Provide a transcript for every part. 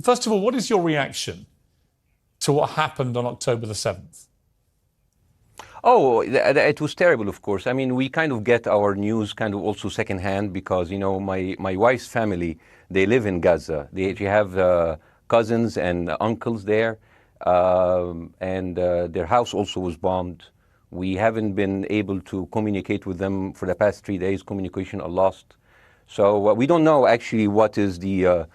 First of all, what is your reaction to what happened on October the 7th? Oh, it was terrible, of course. I mean, we kind of get our news kind of also secondhand because, you know, my wife's family, they live in Gaza. They have cousins and uncles there, and their house also was bombed. We haven't been able to communicate with them for the past 3 days. Communication are lost. So we don't know actually what is the,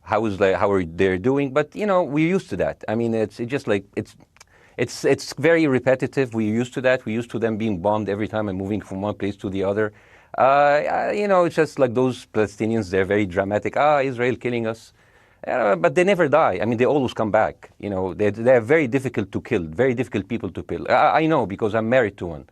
how are they doing, but, you know, we're used to that. I mean, it's just like, it's very repetitive. We're used to that. We're used to them being bombed every time and moving from one place to the other. You know, it's just like those Palestinians, they're very dramatic. Israel killing us. But they never die. I mean, they always come back. You know, they're very difficult to kill, very difficult people to kill. I know because I'm married to one.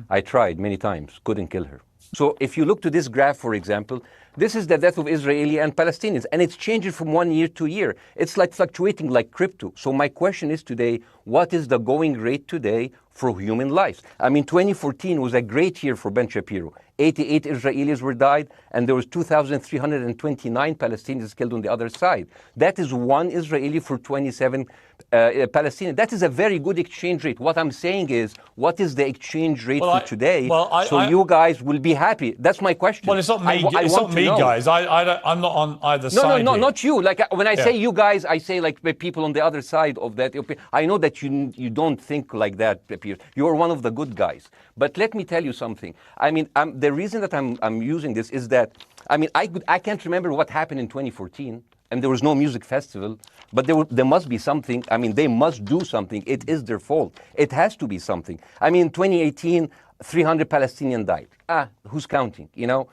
I tried many times, couldn't kill her. So if you look to this graph, for example, this is the death of Israeli and Palestinians, and it's changing from 1 year to year. It's like fluctuating like crypto. So my question is today, what is the going rate today for human lives? I mean, 2014 was a great year for Ben Shapiro. 88 Israelis were died, and there was 2,329 Palestinians killed on the other side. That is one Israeli for 27 Palestinians. That is a very good exchange rate. What I'm saying is, what is the exchange rate for today? So you guys will be happy. That's my question. Well, it's not me. It's not me, guys. I'm not on either side. No, not you. Like when I say you guys, I say like the people on the other side of that. I know that you don't think like that, Piers. You're one of the good guys. But let me tell you something. I mean, the reason that I'm using this is that, I mean, I can't remember what happened in 2014, and there was no music festival, but there must be something. I mean, they must do something. It is their fault. It has to be something. I mean, 2018, 300 Palestinians died. Who's counting, you know?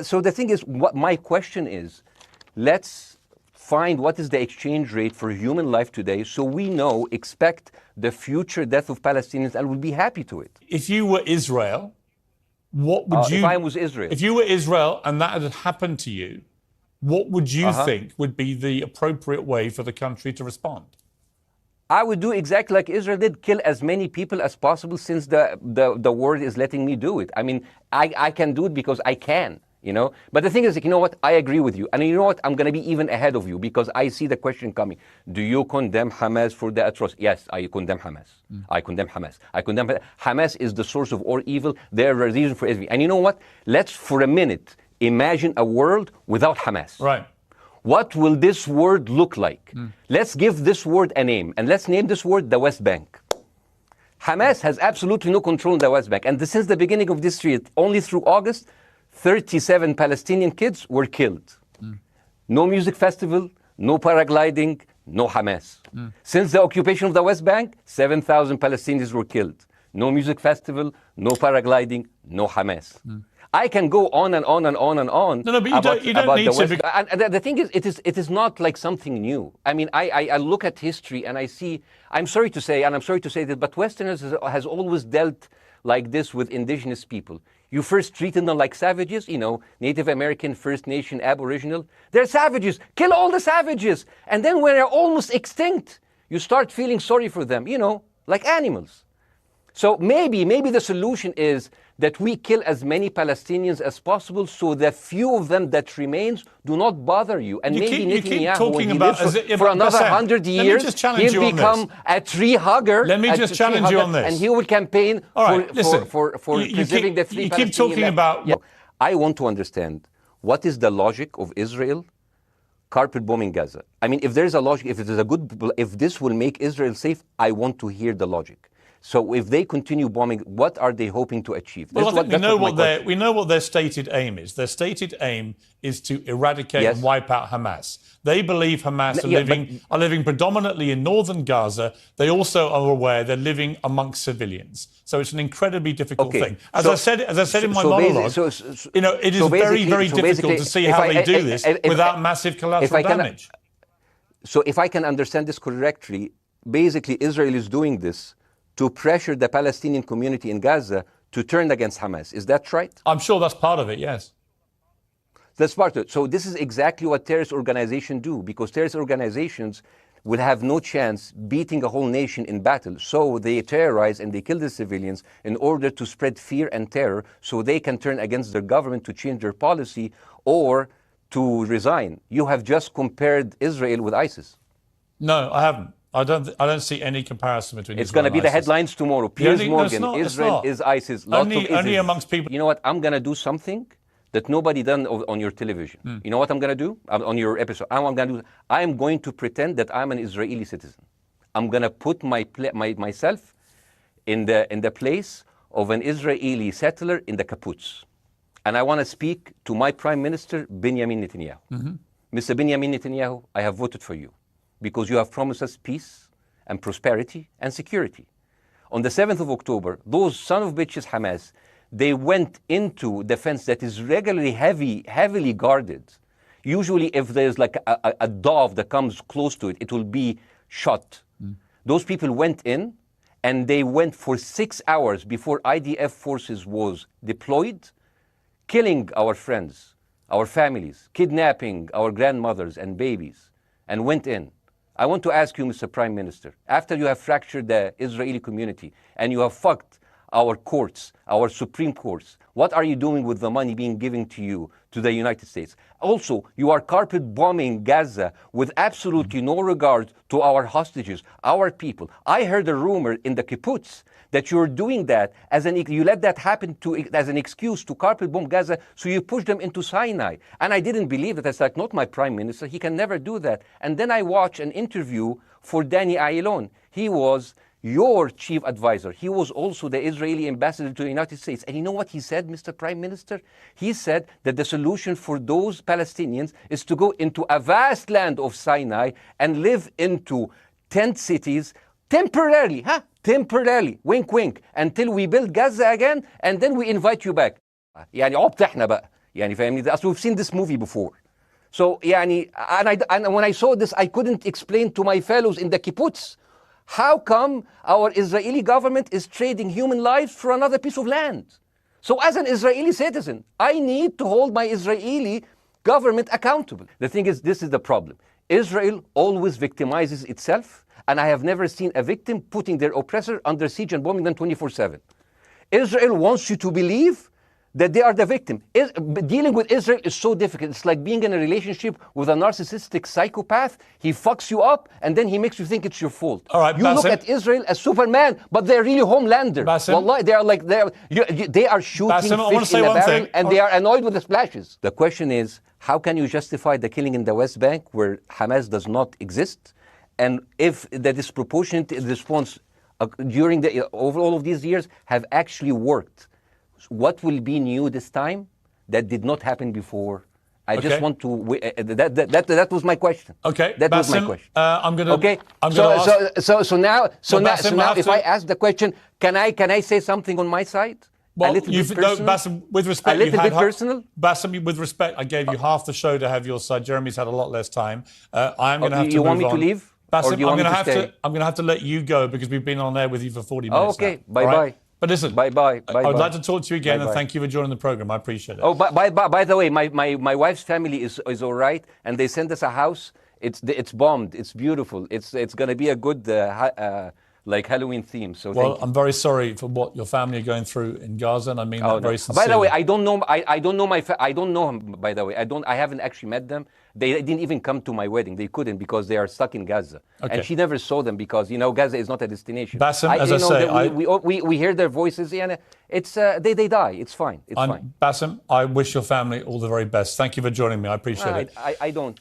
So the thing is, what my question is, let's find what is the exchange rate for human life today so we know, expect the future death of Palestinians and we'll be happy to it. If you were Israel, what would you... If I was Israel. If you were Israel and that had happened to you, what would you think would be the appropriate way for the country to respond? I would do exactly like Israel did, kill as many people as possible since the world is letting me do it. I mean, I can do it because I can, you know. But the thing is, you know what, I agree with you. And you know what, I'm going to be even ahead of you because I see the question coming. Do you condemn Hamas for the atrocity? Yes, I condemn Hamas. I condemn Hamas. Hamas is the source of all evil. They're a reason for everything. And you know what, let's for a minute imagine a world without Hamas. Right. What will this word look like? Let's give this word a name, and let's name this word the West Bank. Hamas has absolutely no control in the West Bank, and since the beginning of this year, only through August, 37 Palestinian kids were killed. No music festival, no paragliding, no Hamas. Since the occupation of the West Bank, 7,000 Palestinians were killed. No music festival, no paragliding, no Hamas. I can go on and on and on and on. No, but you don't need to. And the thing is, it is not like something new. I mean, I look at history and I see, I'm sorry to say this, but Westerners has always dealt like this with indigenous people. You first treated them like savages, you know, Native American, First Nation, Aboriginal. They're savages. Kill all the savages. And then when they're almost extinct, you start feeling sorry for them, you know, like animals. So maybe the solution is that we kill as many Palestinians as possible so the few of them that remains do not bother you. And maybe Netanyahu, when he lives for another 100 years, he'll become a tree hugger. Let me just challenge you on this. And he will campaign for preserving the three Palestinians. You keep talking about... Yeah. I want to understand, what is the logic of Israel carpet bombing Gaza? I mean, if there's a logic, if this will make Israel safe, I want to hear the logic. So if they continue bombing, what are they hoping to achieve? Well, I think we know what their stated aim is. Their stated aim is to eradicate and wipe out Hamas. They believe Hamas are living predominantly in northern Gaza. They also are aware they're living amongst civilians. So it's an incredibly difficult thing. As I said in my monologue, you know, it is very, very difficult to see how they do this without massive collateral damage. So if I can understand this correctly, basically Israel is doing this to pressure the Palestinian community in Gaza to turn against Hamas. Is that right? I'm sure that's part of it, yes. That's part of it. So this is exactly what terrorist organizations do, because terrorist organizations will have no chance beating a whole nation in battle. So they terrorize and they kill the civilians in order to spread fear and terror so they can turn against their government to change their policy or to resign. You have just compared Israel with ISIS. No, I haven't. I don't see any comparison between It's Israel going to be and the ISIS. headlines tomorrow. Piers Morgan, no, Israel is ISIS. Only amongst people. You know what? I'm going to do something that nobody done on your television. You know what I'm going to do on your episode? I'm going to pretend that I'm an Israeli citizen. I'm going to put myself in the place of an Israeli settler in the kibbutz. And I want to speak to my Prime Minister, Benjamin Netanyahu. Mr. Benjamin Netanyahu, I have voted for you because you have promised us peace and prosperity and security. On the 7th of October, those son of bitches Hamas, they went into the fence that is regularly heavily guarded. Usually if there's like a dove that comes close to it, it will be shot. Those people went in and they went for 6 hours before IDF forces was deployed, killing our friends, our families, kidnapping our grandmothers and babies, and went in. I want to ask you, Mr. Prime Minister, after you have fractured the Israeli community and you have fucked our courts, our Supreme Courts, what are you doing with the money being given to you, to the United States? Also, you are carpet bombing Gaza with absolutely no regard to our hostages, our people. I heard a rumor in the kibbutz that you're doing that you let that happen as an excuse to carpet bomb Gaza, so you push them into Sinai. And I didn't believe it. It's like, not my prime minister, he can never do that. And then I watched an interview for Danny Ayalon. He was your chief advisor. He was also the Israeli ambassador to the United States. And you know what he said, Mr. Prime Minister? He said that the solution for those Palestinians is to go into a vast land of Sinai and live into tent cities temporarily, temporarily, wink wink, until we build Gaza again, and then we invite you back. يعني عبط احنا بقى. يعني فاهمني؟ As we've seen this movie before. So يعني, and when I saw this, I couldn't explain to my fellows in the kibbutz, how come our Israeli government is trading human lives for another piece of land? So as an Israeli citizen, I need to hold my Israeli government accountable. The thing is, this is the problem. Israel always victimizes itself, and I have never seen a victim putting their oppressor under siege and bombing them 24/7. Israel wants you to believe that they are the victim. Dealing with Israel is so difficult. It's like being in a relationship with a narcissistic psychopath. He fucks you up, and then he makes you think it's your fault. All right, you Bاسم. look at Israel as Superman, but they're really Homelander. Básem. Wallahi, they are shooting Básem, I wanna fish say in a one barrel, thing. and they are annoyed with the splashes. The question is, how can you justify the killing in the West Bank where Hamas does not exist? And if the disproportionate response during over all of these years have actually worked, what will be new this time that did not happen before? I just want to. That was my question. Okay, that was my Básem, question. I'm gonna. Okay. I'm gonna ask. So now, Básem, if I ask the question, can I say something on my side? Well, a little bit personal? Básem, with respect, a little bit personal. Básem, with respect, I gave you half the show to have your side. Jeremy's had a lot less time. I'm going to have to. You move want me on. to leave? Básem, or do you want me to stay? I'm going to have to let you go because we've been on there with you for 40 minutes. Okay. Now. Bye bye. But listen, bye. I would like to talk to you again, and thank you for joining the program. I appreciate it. Oh, by the way, my wife's family is all right, and they sent us a house. It's bombed. It's beautiful. It's going to be a good like Halloween theme. So well, I'm very sorry for what your family are going through in Gaza, and I mean that very sincerely. By the way, I don't know. I don't know I don't know him. By the way, I haven't actually met them. They didn't even come to my wedding. They couldn't because they are stuck in Gaza. Okay. And she never saw them because Gaza is not a destination. Básem, as I say, we hear their voices, and it's they die. It's fine. It's fine. Básem, I wish your family all the very best. Thank you for joining me. I appreciate it. I don't.